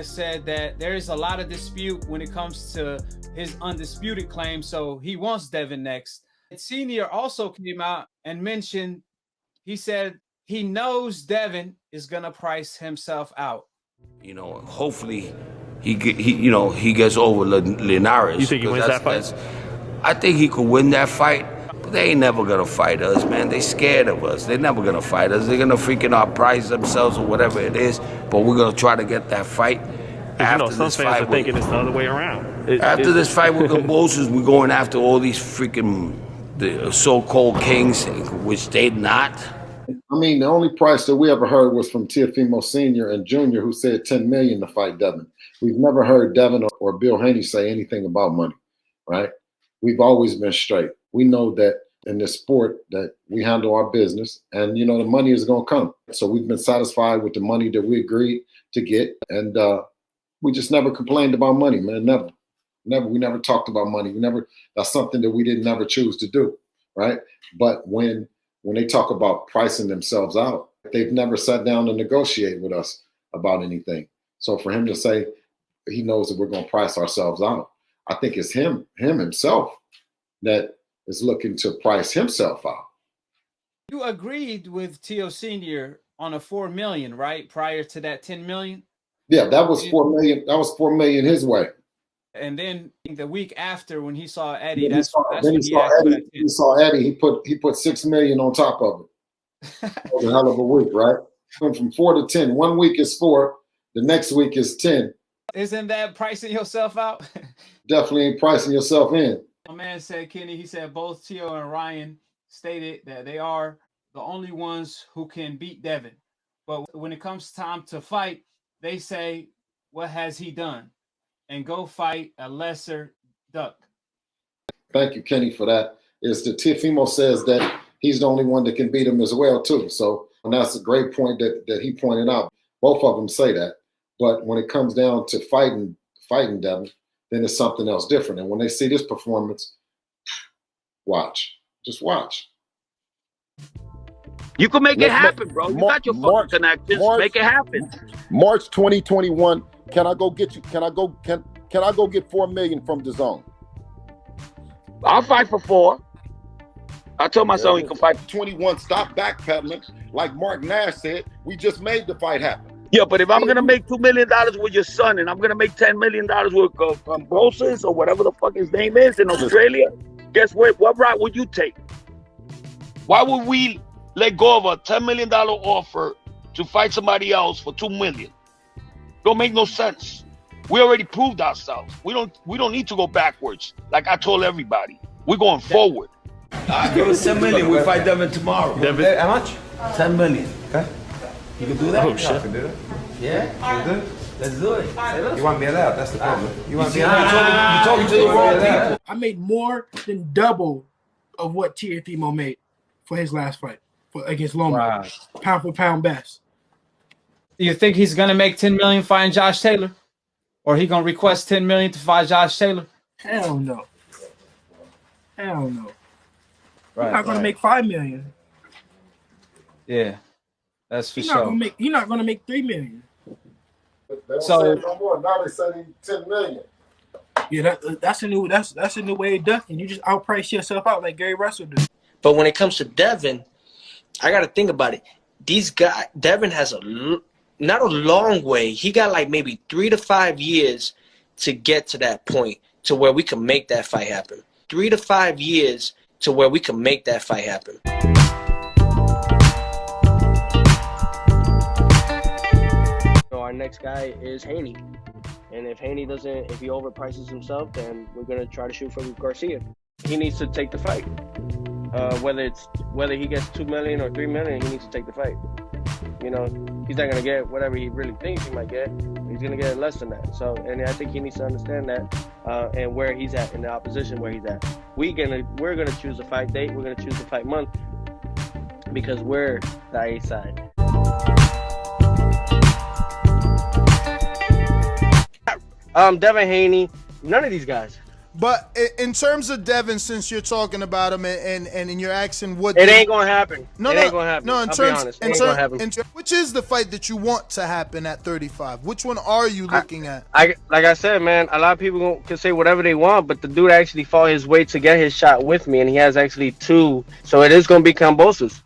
has said that there is a lot of dispute when it comes to his undisputed claim, so he wants Devin next. Senior also came out and mentioned, he said he knows Devin is gonna price himself out. You know, hopefully he gets over Linares. You think he wins that fight? I think he could win that fight, but they ain't never gonna fight us, man. They scared of us. They're never gonna fight us. They're gonna freaking outprice themselves or whatever it is. But we're gonna try to get that fight. After some fans are thinking it's the other way around. After this fight with Gamboa's, we're going after all these freaking the so-called kings, which they not. I mean, the only price that we ever heard was from Teofimo Sr. and Jr., who said $10 million to fight Devin. We've never heard Devin or Bill Haney say anything about money, right? We've always been straight. We know that in this sport that we handle our business, and the money is going to come. So we've been satisfied with the money that we agreed to get, and we just never complained about money, man. Never. We never talked about money. That's something that we didn't never choose to do, right? But when they talk about pricing themselves out, they've never sat down to negotiate with us about anything. So for him to say he knows that we're going to price ourselves out, I think it's him himself that is looking to price himself out. You agreed with Teo Sr. on a $4 million, right? Prior to that $10 million? Yeah, that was $4 million. That was $4 million his way. And then the week after, when he saw Eddie, He saw Eddie. He put $6 million on top of it. That was a hell of a week, right? Went from 4 to 10. 1 week is 4. The next week is 10. Isn't that pricing yourself out? Definitely ain't pricing yourself in. My man said, Kenny, he said both Teo and Ryan stated that they are the only ones who can beat Devin. But when it comes time to fight, they say, what has he done? And go fight a lesser duck. Thank you, Kenny, for that. Is that Teofimo says that he's the only one that can beat him as well, too. So, and that's a great point that he pointed out. Both of them say that. But when it comes down to fighting Devin, then it's something else different. And when they see this performance, just watch. You can make it happen, bro. You got your fucking connections. Make it happen. March 2021. Can I go get you? Can I go get $4 million from DAZN? I'll fight for 4. I told my son he can fight for 21. Stop backpedaling. Like Mark Nash said, we just made the fight happen. Yeah, but if I'm gonna make $2 million with your son, and I'm gonna make $10 million with Gamboa's or whatever the fuck his name is in Australia, guess what? What route would you take? Why would we let go of a $10 million offer to fight somebody else for $2 million? Don't make no sense. We already proved ourselves. We don't need to go backwards. Like I told everybody, we're going forward. Give us $10 million. We fight Devin tomorrow. Devin, how much? $10 million. Okay. You can do that? Oh shit. I can do that. Yeah. You do? Let's do it. Hey, you want me allowed? That's the problem. You want me allowed? You're talking to the wrong people. I made more than double of what Teofimo made for his last fight against Loma. Wow. Pound for pound best. You think he's gonna make $10 million fighting Josh Taylor, or he gonna request $10 million to fight Josh Taylor? Hell no. Hell no. Right, You're not gonna make $5 million. Yeah, that's for You're not gonna make $3 million. They don't say no more. Now they say $10 million. Yeah, that's a new way of ducking. You just outprice yourself out like Gary Russell did. But when it comes to Devin, I got to think about it. Devin has not a long way. He got like maybe 3 to 5 years to get to that point to where we can make that fight happen. 3 to 5 years to where we can make that fight happen. So our next guy is Haney. And if Haney if he overprices himself, then we're going to try to shoot for Garcia. He needs to take the fight. Whether he gets $2 million or $3 million, he needs to take the fight. He's not gonna get whatever he really thinks he might get. He's gonna get less than that. So, and I think he needs to understand that and where he's at in the opposition where he's at. We're gonna choose a fight date. We're gonna choose a fight month because we're the A side. Devin Haney, none of these guys. But in terms of Devin, since you're talking about him and you're asking what it ain't gonna happen. No, it ain't gonna happen. No, I'll be honest. It ain't gonna happen. Which is the fight that you want to happen at 35? Which one are you looking at? Like I said, man, a lot of people can say whatever they want, but the dude actually fought his way to get his shot with me, and he has actually 2. So it is gonna be Kambosos.